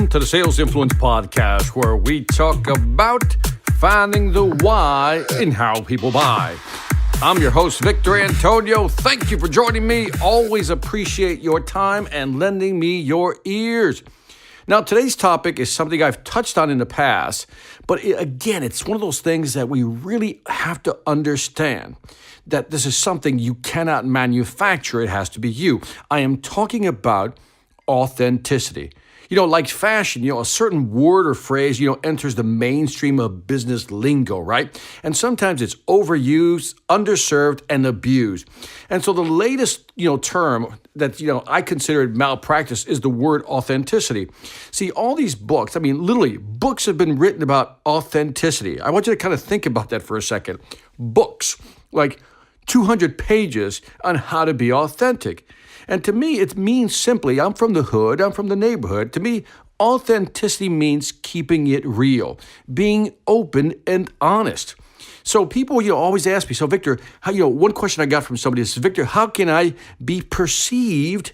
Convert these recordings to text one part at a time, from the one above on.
to the Sales Influence Podcast, where we talk about finding the why in how people buy. I'm your host, Victor Antonio. Thank you for joining me. Always appreciate your time and lending me your ears. Now, today's topic is something I've touched on in the past, but again, it's one of those things that we really have to understand, that this is something you cannot manufacture. It has to be you. I am talking about authenticity. Like fashion, a certain word or phrase, enters the mainstream of business lingo, right? And sometimes it's overused, underserved, and abused. And so the latest, term that, I consider it malpractice is the word authenticity. See, all these books, literally, books have been written about authenticity. I want you to kind of think about that for a second. Books, like 200 pages on how to be authentic. And to me, it means simply, I'm from the hood, I'm from the neighborhood. To me, authenticity means keeping it real, being open and honest. So people, always ask me, so Victor, one question I got from somebody is, Victor, how can I be perceived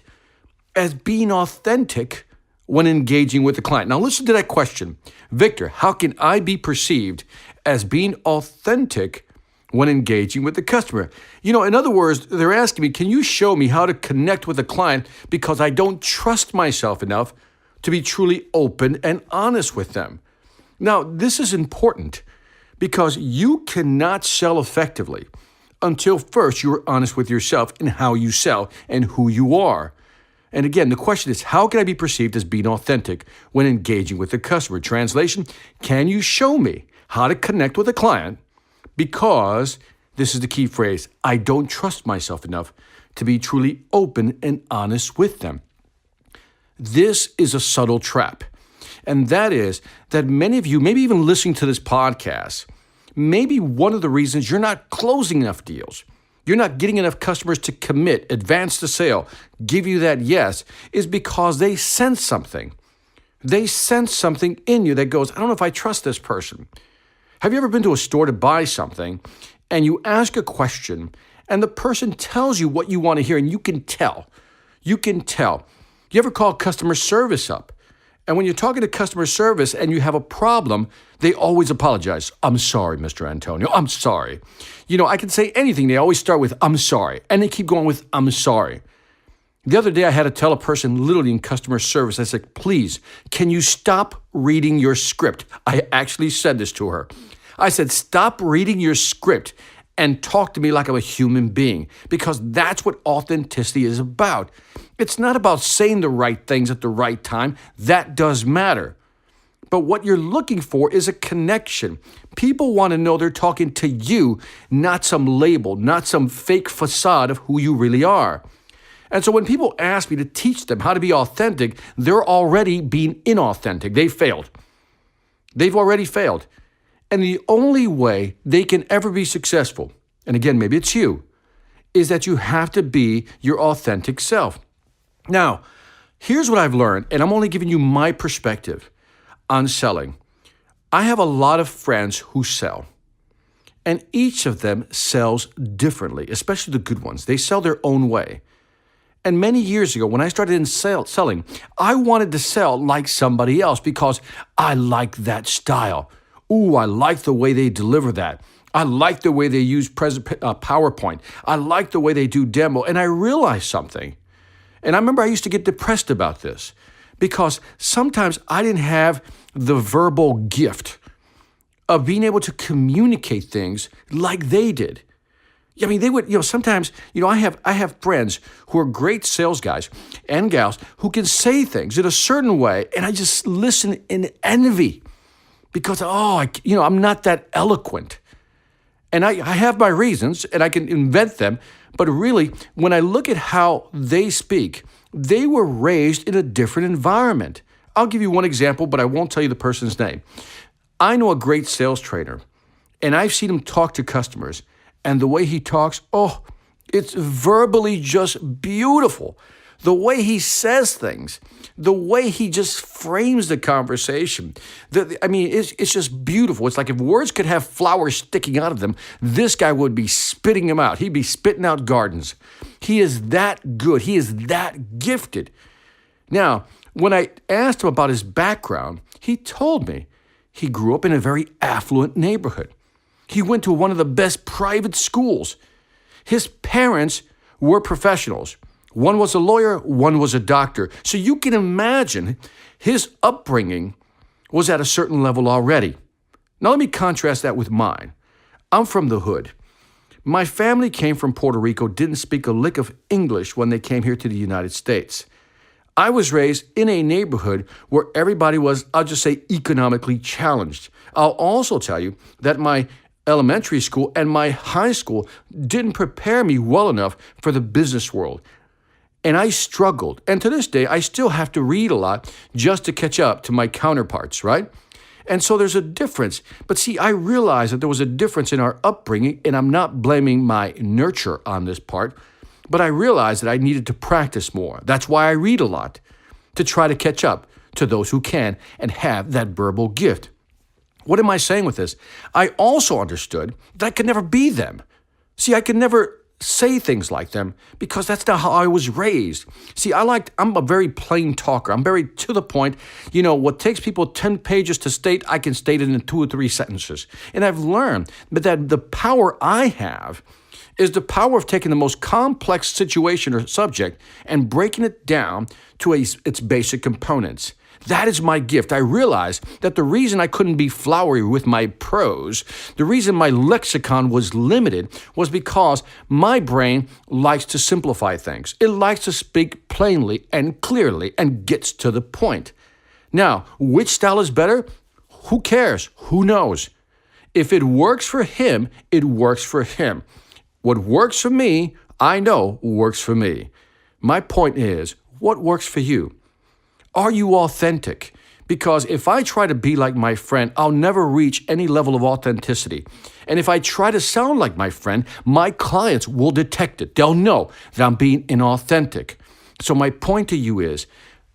as being authentic when engaging with the client? Now listen to that question. Victor, how can I be perceived as being authentic when engaging with the customer? In other words, they're asking me, can you show me how to connect with a client because I don't trust myself enough to be truly open and honest with them? Now, this is important because you cannot sell effectively until first you're honest with yourself in how you sell and who you are. And again, the question is, how can I be perceived as being authentic when engaging with the customer? Translation, can you show me how to connect with a client? Because, this is the key phrase, I don't trust myself enough to be truly open and honest with them. This is a subtle trap. And that is that many of you, maybe even listening to this podcast, maybe one of the reasons you're not closing enough deals, you're not getting enough customers to commit, advance the sale, give you that yes, is because they sense something. They sense something in you that goes, I don't know if I trust this person. Have you ever been to a store to buy something and you ask a question and the person tells you what you want to hear and you can tell? You can tell. You ever call customer service up? And when you're talking to customer service and you have a problem, they always apologize. I'm sorry, Mr. Antonio. I'm sorry. I can say anything. They always start with, I'm sorry. And they keep going with, I'm sorry. The other day, I had to tell a person literally in customer service, I said, please, can you stop reading your script? I actually said this to her. I said, stop reading your script and talk to me like I'm a human being, because that's what authenticity is about. It's not about saying the right things at the right time. That does matter. But what you're looking for is a connection. People want to know they're talking to you, not some label, not some fake facade of who you really are. And so when people ask me to teach them how to be authentic, they're already being inauthentic. They failed. They've already failed. And the only way they can ever be successful, and again, maybe it's you, is that you have to be your authentic self. Now, here's what I've learned, and I'm only giving you my perspective on selling. I have a lot of friends who sell, and each of them sells differently, especially the good ones. They sell their own way. And many years ago, when I started in selling, I wanted to sell like somebody else because I like that style. Ooh, I like the way they deliver that. I like the way they use PowerPoint. I like the way they do demo. And I realized something. And I remember I used to get depressed about this because sometimes I didn't have the verbal gift of being able to communicate things like they did. They would, sometimes, I have friends who are great sales guys and gals who can say things in a certain way, and I just listen in envy because, I'm not that eloquent. And I have my reasons, and I can invent them, but really, when I look at how they speak, they were raised in a different environment. I'll give you one example, but I won't tell you the person's name. I know a great sales trainer, and I've seen him talk to customers. And the way he talks, it's verbally just beautiful. The way he says things, the way he just frames the conversation. It's just beautiful. It's like if words could have flowers sticking out of them, this guy would be spitting them out. He'd be spitting out gardens. He is that good. He is that gifted. Now, When I asked him about his background, he told me he grew up in a very affluent neighborhood. He went to one of the best private schools. His parents were professionals. One was a lawyer, one was a doctor. So you can imagine his upbringing was at a certain level already. Now let me contrast that with mine. I'm from the hood. My family came from Puerto Rico, didn't speak a lick of English when they came here to the United States. I was raised in a neighborhood where everybody was, I'll just say, economically challenged. I'll also tell you that my elementary school and my high school didn't prepare me well enough for the business world. And I struggled. And to this day, I still have to read a lot just to catch up to my counterparts, right? And so there's a difference. But see, I realized that there was a difference in our upbringing, and I'm not blaming my nurture on this part, but I realized that I needed to practice more. That's why I read a lot, to try to catch up to those who can and have that verbal gift. What am I saying with this? I also understood that I could never be them. See, I could never say things like them because that's not how I was raised. See, I'm a very plain talker. I'm very to the point. You know, what takes people 10 pages to state, I can state it in 2 or 3 sentences. And I've learned that the power I have is the power of taking the most complex situation or subject and breaking it down to its basic components. That is my gift. I realized that the reason I couldn't be flowery with my prose, the reason my lexicon was limited, was because my brain likes to simplify things. It likes to speak plainly and clearly and gets to the point. Now, which style is better? Who cares? Who knows? If it works for him, it works for him. What works for me, I know works for me. My point is, what works for you? Are you authentic? Because if I try to be like my friend, I'll never reach any level of authenticity. And if I try to sound like my friend, my clients will detect it. They'll know that I'm being inauthentic. So my point to you is,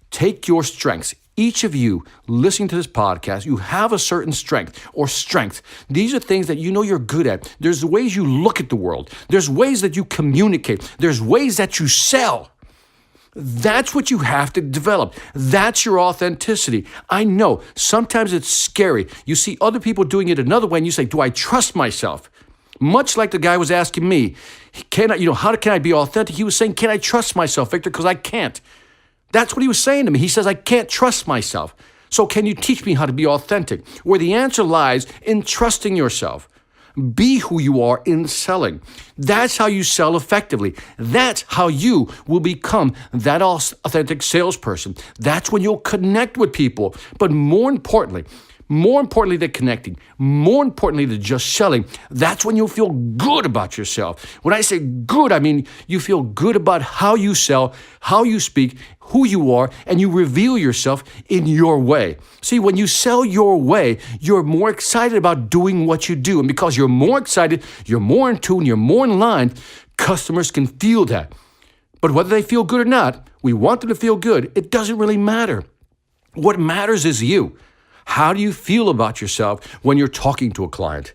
take your strengths. Each of you listening to this podcast, you have a certain strength or strength. These are things that you know you're good at. There's ways you look at the world. There's ways that you communicate. There's ways that you sell. That's what you have to develop. That's your authenticity. I know sometimes it's scary. You see other people doing it another way and you say, do I trust myself? Much like the guy was asking me, how can I be authentic? He was saying, can I trust myself, Victor? Because I can't. That's what he was saying to me. He says, I can't trust myself. So can you teach me how to be authentic? Where the answer lies in trusting yourself. Be who you are in selling. That's how you sell effectively. That's how you will become that authentic salesperson. That's when you'll connect with people. But more importantly than connecting, more importantly than just selling, that's when you'll feel good about yourself. When I say good, I mean you feel good about how you sell, how you speak, who you are, and you reveal yourself in your way. See, when you sell your way, you're more excited about doing what you do. And because you're more excited, you're more in tune, you're more in line, customers can feel that. But whether they feel good or not, we want them to feel good. It doesn't really matter. What matters is you. How do you feel about yourself when you're talking to a client?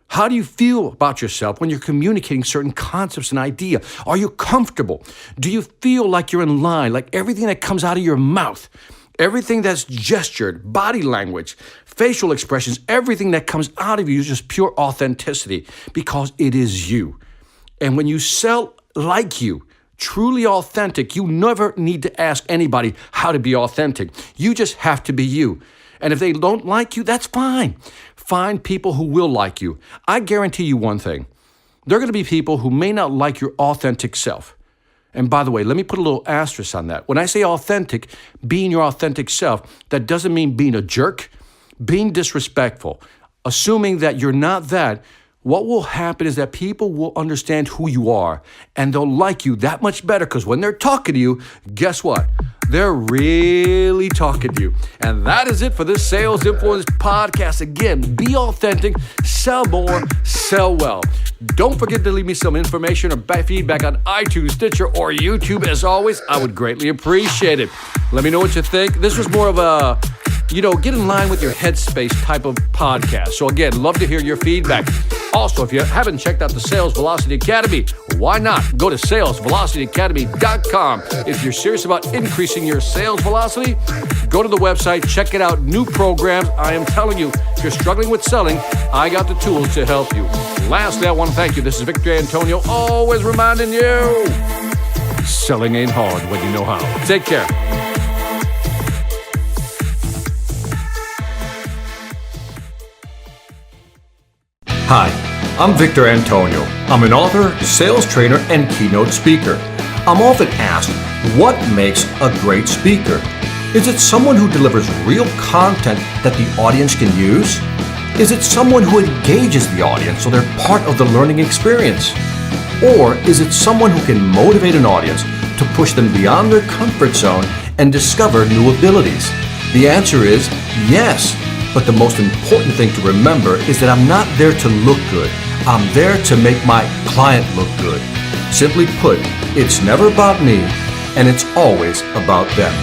How do you feel about yourself when you're communicating certain concepts and ideas? Are you comfortable? Do you feel like you're in line, like everything that comes out of your mouth, everything that's gestured, body language, facial expressions, everything that comes out of you is just pure authenticity because it is you. And when you sell like you, truly authentic, you never need to ask anybody how to be authentic. You just have to be you. And if they don't like you, that's fine. Find people who will like you. I guarantee you one thing. There are going to be people who may not like your authentic self. And by the way, let me put a little asterisk on that. When I say authentic, being your authentic self, that doesn't mean being a jerk, being disrespectful, assuming that you're not that. What will happen is that people will understand who you are and they'll like you that much better because when they're talking to you, guess what? They're really talking to you. And that is it for this Sales Influence podcast. Again, be authentic, sell more, sell well. Don't forget to leave me some information or feedback on iTunes, Stitcher, or YouTube. As always, I would greatly appreciate it. Let me know what you think. This was more of a get in line with your headspace type of podcast. So again, love to hear your feedback. Also, if you haven't checked out the Sales Velocity Academy, why not? Go to salesvelocityacademy.com. If you're serious about increasing your sales velocity, go to the website, check it out, new programs. I am telling you, if you're struggling with selling, I got the tools to help you. Lastly, I want to thank you. This is Victor Antonio, always reminding you, selling ain't hard when you know how. Take care. Hi, I'm Victor Antonio. I'm an author, sales trainer, and keynote speaker. I'm often asked, what makes a great speaker? Is it someone who delivers real content that the audience can use? Is it someone who engages the audience so they're part of the learning experience? Or is it someone who can motivate an audience to push them beyond their comfort zone and discover new abilities? The answer is yes. But the most important thing to remember is that I'm not there to look good. I'm there to make my client look good. Simply put, it's never about me, and it's always about them.